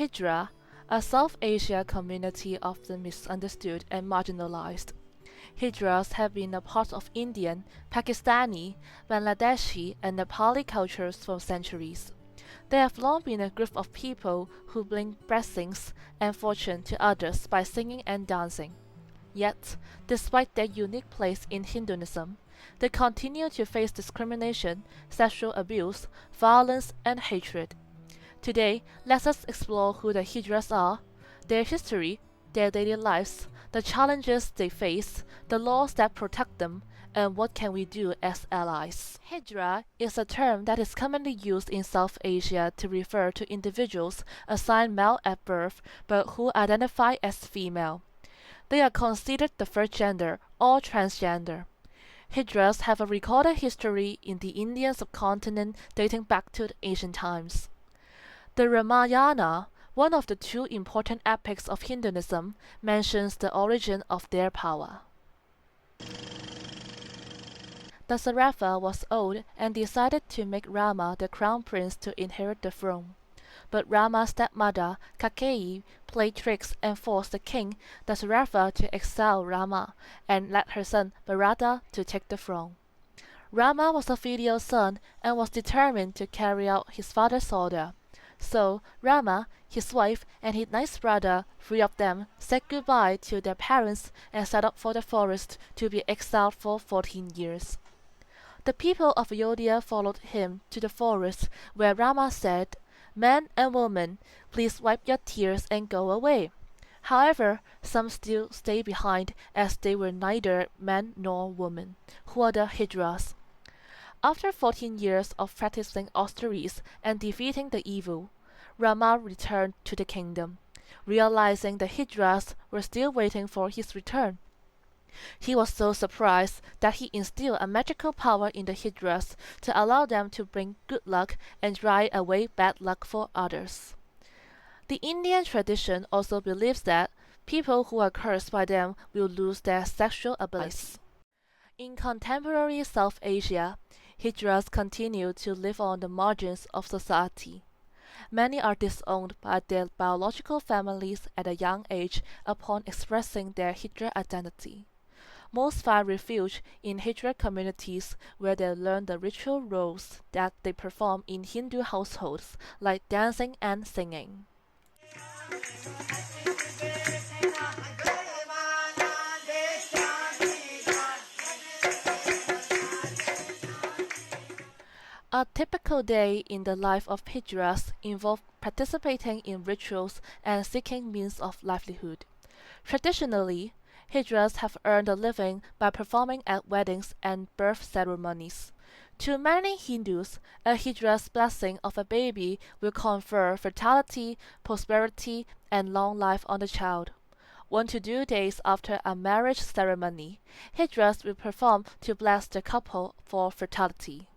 Hijra, a South Asia community often misunderstood and marginalized. Hijras have been a part of Indian, Pakistani, Bangladeshi, and Nepali cultures for centuries. They have long been a group of people who bring blessings and fortune to others by singing and dancing. Yet, despite their unique place in Hinduism, they continue to face discrimination, sexual abuse, violence, and hatred. Today, let us explore who the Hijras are, their history, their daily lives, the challenges they face, the laws that protect them, and what can we do as allies. Hijra is a term that is commonly used in South Asia to refer to individuals assigned male at birth but who identify as female. They are considered the first gender or transgender. Hijras have a recorded history in the Indian subcontinent dating back to the ancient times. The Ramayana, one of the two important epics of Hinduism, mentions the origin of their power. Dasaratha was old and decided to make Rama the crown prince to inherit the throne. But Rama's stepmother, Kaikeyi, played tricks and forced the king, Dasaratha, to exile Rama and let her son, Bharata, to take the throne. Rama was a filial son and was determined to carry out his father's order. So Rama, his wife, and his nice brother, three of them, said goodbye to their parents and set out for the forest to be exiled for 14 years. The people of Ayodhya followed him to the forest, where Rama said, "Men and women, please wipe your tears and go away." However, some still stayed behind, as they were neither men nor women, who are the Hijras. After 14 years of practicing austerities and defeating the evil, Rama returned to the kingdom, realizing the Hijras were still waiting for his return. He was so surprised that he instilled a magical power in the Hijras to allow them to bring good luck and drive away bad luck for others. The Indian tradition also believes that people who are cursed by them will lose their sexual abilities. In contemporary South Asia, Hijras continue to live on the margins of society. Many are disowned by their biological families at a young age upon expressing their Hijra identity. Most find refuge in Hijra communities where they learn the ritual roles that they perform in Hindu households, like dancing and singing. A typical day in the life of Hijras involves participating in rituals and seeking means of livelihood. Traditionally, Hijras have earned a living by performing at weddings and birth ceremonies. To many Hindus, a Hijra's blessing of a baby will confer fertility, prosperity, and long life on the child. 1 to 2 days after a marriage ceremony, Hijras will perform to bless the couple for fertility.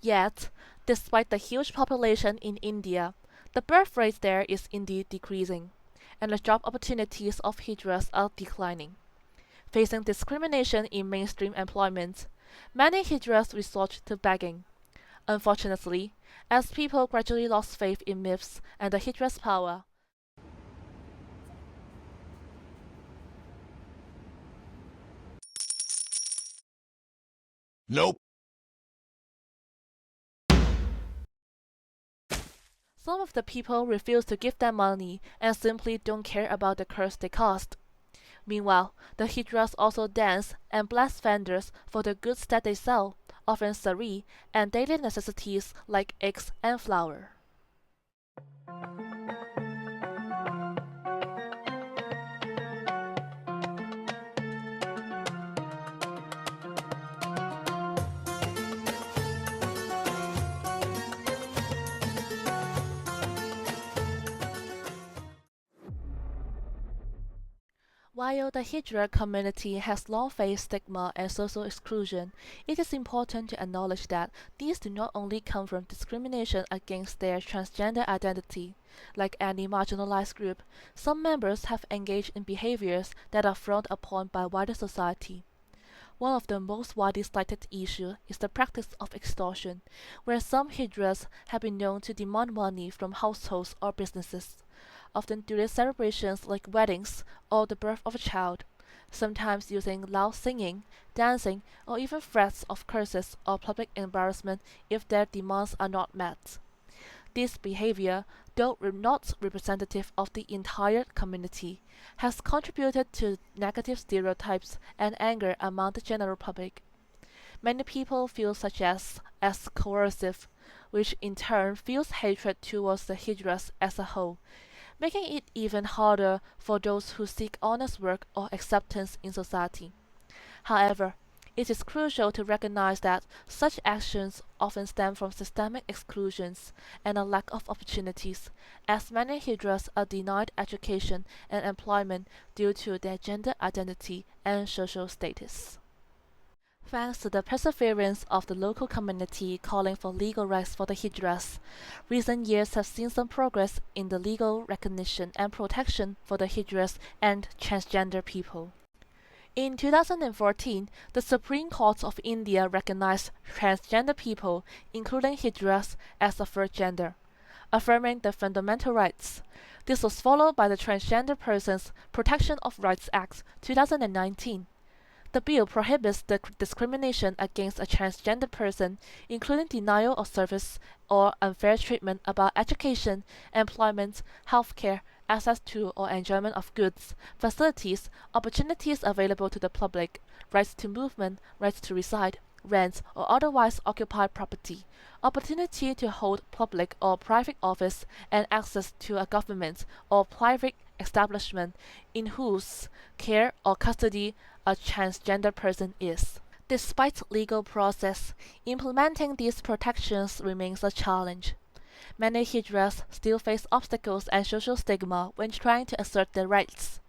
Yet, despite the huge population in India, the birth rate there is indeed decreasing, and the job opportunities of Hijras are declining. Facing discrimination in mainstream employment, many Hijras resort to begging. Unfortunately, as people gradually lost faith in myths and the Hijras' power, Nope. some of the people refuse to give them money and simply don't care about the curse they caused. Meanwhile, the Hijras also dance and bless vendors for the goods that they sell, offering sari and daily necessities like eggs and flour. While the Hijra community has long faced stigma and social exclusion, it is important to acknowledge that these do not only come from discrimination against their transgender identity. Like any marginalized group, some members have engaged in behaviors that are frowned upon by wider society. One of the most widely cited issues is the practice of extortion, where some Hijras have been known to demand money from households or businesses, often during celebrations like weddings or the birth of a child, sometimes using loud singing, dancing, or even threats of curses or public embarrassment if their demands are not met. This behavior, though not representative of the entire community, has contributed to negative stereotypes and anger among the general public. Many people feel such as coercive, which in turn fuels hatred towards the Hijras as a whole, making it even harder for those who seek honest work or acceptance in society. However, it is crucial to recognize that such actions often stem from systemic exclusions and a lack of opportunities, as many Hijras are denied education and employment due to their gender identity and social status. Thanks to the perseverance of the local community calling for legal rights for the Hijras, recent years have seen some progress in the legal recognition and protection for the Hijras and transgender people. In 2014, the Supreme Court of India recognized transgender people, including Hijras, as a third gender, affirming their fundamental rights. This was followed by the Transgender Persons Protection of Rights Act 2019. The bill prohibits the discrimination against a transgender person, including denial of service or unfair treatment about education, employment, healthcare, access to or enjoyment of goods, facilities, opportunities available to the public, rights to movement, rights to reside, rent, or otherwise occupy property, opportunity to hold public or private office, and access to a government or private establishment in whose care or custody a transgender person is. Despite legal process, implementing these protections remains a challenge. Many Hijras still face obstacles and social stigma when trying to assert their rights.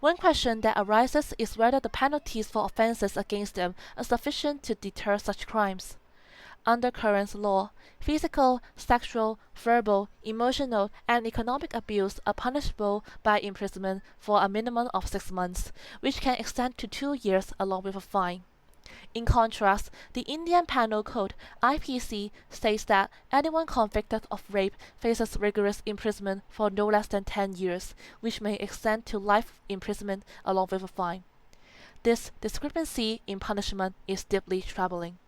One question that arises is whether the penalties for offenses against them are sufficient to deter such crimes. Under current law, physical, sexual, verbal, emotional, and economic abuse are punishable by imprisonment for a minimum of 6 months, which can extend to 2 years along with a fine. In contrast, the Indian Penal Code (IPC) states that anyone convicted of rape faces rigorous imprisonment for no less than 10 years, which may extend to life imprisonment along with a fine. This discrepancy in punishment is deeply troubling.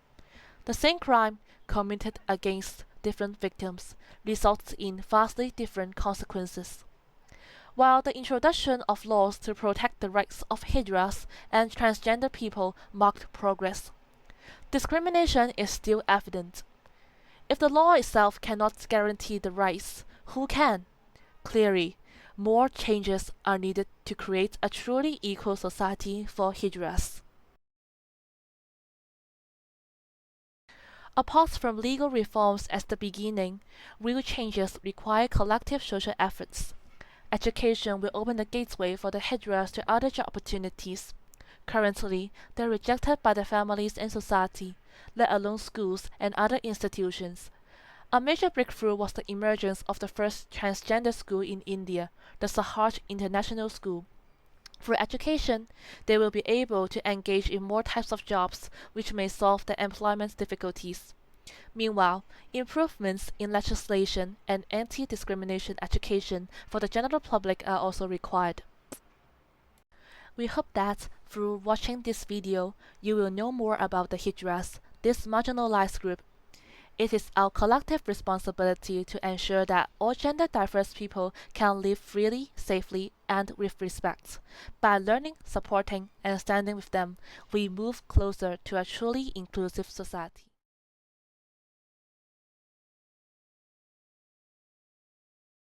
The same crime, committed against different victims, results in vastly different consequences. While the introduction of laws to protect the rights of Hijras and transgender people marked progress, discrimination is still evident. If the law itself cannot guarantee the rights, who can? Clearly, more changes are needed to create a truly equal society for Hijras. Apart from legal reforms as the beginning, real changes require collective social efforts. Education will open the gateway for the Hijras to other job opportunities. Currently, they are rejected by their families and society, let alone schools and other institutions. A major breakthrough was the emergence of the first transgender school in India, the Sahaj International School. Through education, they will be able to engage in more types of jobs, which may solve their employment difficulties. Meanwhile, improvements in legislation and anti-discrimination education for the general public are also required. We hope that, through watching this video, you will know more about the Hijras, this marginalized group. It is our collective responsibility to ensure that all gender diverse people can live freely, safely, and with respect. By learning, supporting, and standing with them, we move closer to a truly inclusive society.